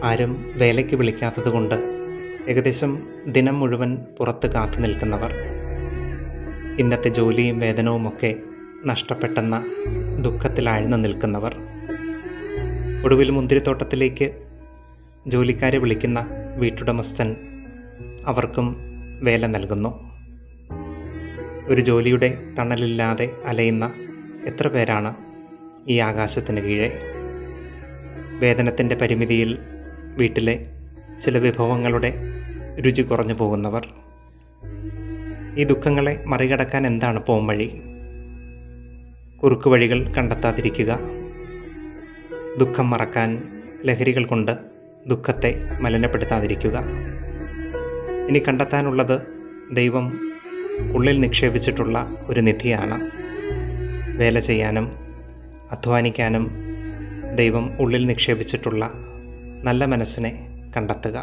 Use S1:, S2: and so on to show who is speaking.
S1: ആരും വേലയ്ക്ക് വിളിക്കാത്തതുകൊണ്ട് ഏകദേശം ദിനം മുഴുവൻ പുറത്ത് കാത്തു നിൽക്കുന്നവർ, ഇന്നത്തെ ജോലിയും വേതനവുമൊക്കെ നഷ്ടപ്പെട്ടെന്ന ദുഃഖത്തിലാഴ്ന്നു നിൽക്കുന്നവർ, ഒടുവിൽ മുന്തിരിത്തോട്ടത്തിലേക്ക് ജോലിക്കാരെ വിളിക്കുന്ന വീട്ടുടമസ്ഥൻ അവർക്കും വേല നൽകുന്നു. ഒരു ജോലിയുടെ തണലില്ലാതെ അലയുന്ന എത്ര പേരാണ് ഈ ആകാശത്തിന് കീഴെ. വേതനത്തിൻ്റെ പരിമിതിയിൽ വീട്ടിലെ ചില വിഭവങ്ങളുടെ രുചി കുറഞ്ഞു പോകുന്നവർ. ഈ ദുഃഖങ്ങളെ മറികടക്കാൻ എന്താണ് പോംവഴി? കുറുക്കുവഴികൾ കണ്ടെത്താതിരിക്കുക, ദുഃഖം മറക്കാൻ ലഹരികൾ കൊണ്ട് ദുഃഖത്തെ മലിനപ്പെടുത്താതിരിക്കുക. ഇനി കണ്ടെത്താനുള്ളത് ദൈവം ഉള്ളിൽ നിക്ഷേപിച്ചിട്ടുള്ള ഒരു നിധിയാണ്. വേല ചെയ്യാനും അധ്വാനിക്കാനും ദൈവം ഉള്ളിൽ നിക്ഷേപിച്ചിട്ടുള്ള നല്ല മനസ്സിനെ കണ്ടെത്തുക.